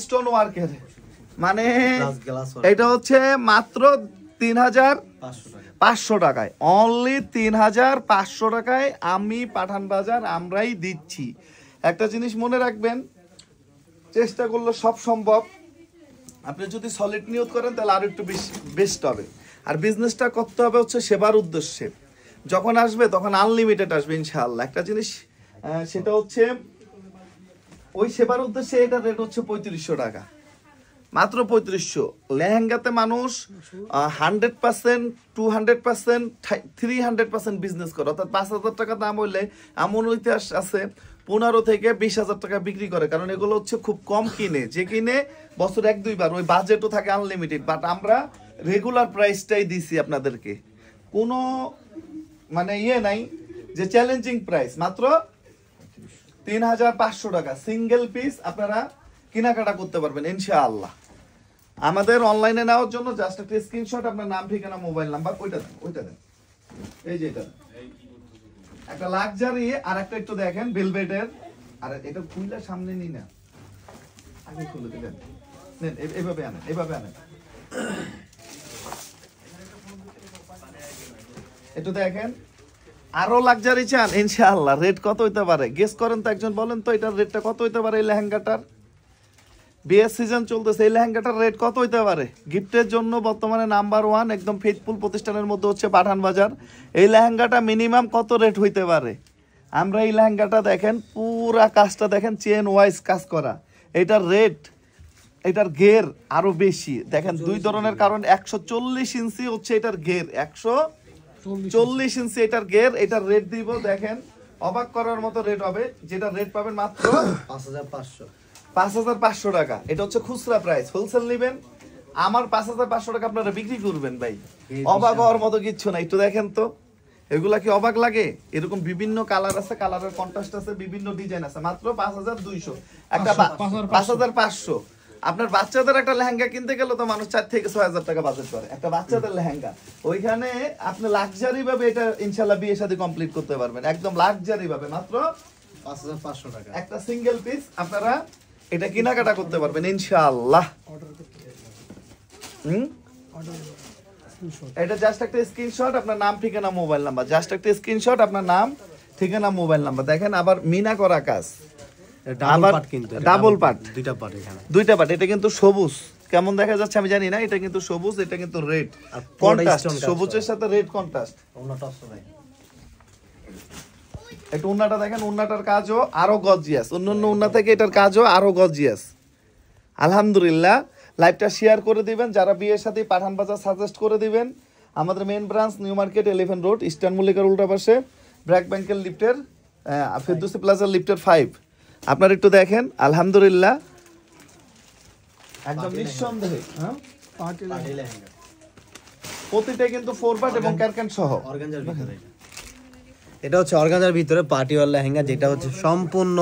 Stone ওয়ার্কের, মানে এটা হচ্ছে মাত্র ৩,৫০০ টাকায়, অনলি ৩,৫০০ টাকায় আমি পাঠান বাজার আমরাই দিচ্ছি। একটা জিনিস মনে রাখবেন, চেষ্টা করলে সব সম্ভব। আপনি যদি সলিড নিয়ত করেন তাহলে আরো একটু বেস্ট হবে। আর বিজনেসটা করতে হবে হচ্ছে সেবার উদ্দেশ্যে। যখন আসবে তখন আনলিমিটেড আসবে ইনশাআল্লাহ। একটা জিনিস সেটা হচ্ছে ওই সেবার উদ্দেশ্যে এটার রেট হচ্ছে ৩৫০০ টাকা, মাত্র ৩৫০০। লেহেঙ্গাতে মানুষ 100%, 200%, 300% বিজনেস করে, অর্থাৎ ৫,০০০ টাকা দাম হইলে এমন ইতিহাস আছে ১৫ থেকে ২০,০০০ টাকা বিক্রি করে, কারণ এগুলো হচ্ছে খুব কম কিনে, যে কিনে বছর ১-২ বার, ওই বাজেটও থাকে আনলিমিটেড। বাট আমরা রেগুলার প্রাইসটাই দিছি আপনাদেরকে, কোনো মানে নাই যে চ্যালেঞ্জিং প্রাইস, মাত্র ৩,৫০০ টাকা সিঙ্গেল পিস আপনারা কেনাকাটা করতে পারবেন ইনশাআল্লাহ। আমাদের অনলাইনে নেওয়ার জন্য জাস্ট একটা স্ক্রিনশট, আপনার নাম, ঠিকানা, মোবাইল নাম্বার, ওইটা দেন। এই যে এটা একটা লাক্সারি, আর একটা একটু দেখেন ভেলভেটের, আর এটা খুললে সামনে নি না, আগে খুলে দেন, নেন এইভাবে আনেন। একটু দেখেন, আরো লাক্সারি চান ইনশাআল্লাহ। রেট কত হইতে পারে গেস করেন তো, একজন বলেন তো এটার রেটটা কত হইতে পারে? এই লেহেঙ্গাটার বিয়ের সিজন চলতেছে, এই লেহেঙ্গাটার রেট কত হইতে পারে? গিফটের জন্য বর্তমানে নাম্বার 1 একদম ফেথফুল প্রতিষ্ঠানের মধ্যে হচ্ছে পাঠান বাজার। এই লেহেঙ্গাটা মিনিমাম কত রেট হইতে পারে? আমরা এই লেহেঙ্গাটা দেখেন, পুরা কাজটা দেখেন, চেন ওয়াইজ কাজ করা। এটার রেট, এটার ঘের আরো বেশি দেখেন, 2 ধরনের, কারণ 140 ইঞ্চি হচ্ছে এটার ঘের, 140 ইঞ্চি এটার ঘের। এটার রেট দিব দেখেন, অবাক করার মতো রেট হবে, যেটা রেট পাবেন মাত্র ৫,৫০০ টাকা। এটা হচ্ছে খুচরা প্রাইস, হোলসেল নেবেন আমার ৫,৫০০ টাকা আপনারা বিক্রি করবেন ভাই, অবাক হওয়ার মতো কিচ্ছু না। একটু দেখেন তো, এগুলা কি অবাক লাগে? এরকম বিভিন্ন কালার আছে, কালারের কন্ট্রাস্ট আছে, বিভিন্ন ডিজাইন আছে, মাত্র ৫,২০০, একটা ৫,৫০০। আপনার বাচ্চাদের একটা লেহেঙ্গা কিনতে গেলে তো মানুষ ৪ থেকে ৬,০০০ টাকা বাজেট করে, একটা বাচ্চাদের লেহেঙ্গা। ওইখানে আপনি লাক্সারি ভাবে এটা ইনশাআল্লাহ বিয়ে শাদী কমপ্লিট করতে পারবেন, একদম লাক্সারি ভাবে, মাত্র ৫,৫০০ টাকা একটা সিঙ্গেল পিস আপনারা এটা কেনাকাটা করতে পারবেন ইনশাআল্লাহ। এটা জাস্ট একটা স্ক্রিনশট, আপনার নাম, ঠিকানা, মোবাইল নাম্বার, জাস্ট একটা স্ক্রিনশট, আপনার নাম, ঠিকানা, মোবাইল নাম্বার। দেখেন আবার মিনা করা কাজ, ডাবল পার্ট, দুইটা পার্ট। এটা কিন্তু সবুজ, কেমন দেখা যাচ্ছে আমি জানি না, এটা কিন্তু সবুজ, এটা কিন্তু রেড কন্ট্রাস্ট, সবুজের সাথে রেড কন্ট্রাস্ট। একটু উন্নাটা দেখেন, উন্নাটার কাজও আরো গর্জিয়াস, অন্যান্য উন্না থেকে এটার কাজও আরো গর্জিয়াস। আলহামদুলিল্লাহ। লাইভটা শেয়ার করে দিবেন, যারা বিয়ের সাথে পাঠান বাজার সাজেস্ট করে দিবেন। আমাদের main branch new market 11 road, eastern মল্লিকার উল্টা পাশে, ব্র্যাক ব্যাংকের লিফটের, ফেরদৌসি প্লাজার লিফটের 5। আপনারা একটু দেখেন, আলহামদুলিল্লাহ একদম নিঃসন্দেহে প্রতিটা কিন্তু 4 পার্ট এবং ক্যারক্যান সহ। এটা হচ্ছে অর্গানজার ভিতরে পার্টি ওয়ার লেহেঙ্গা, যেটা হচ্ছে সম্পূর্ণ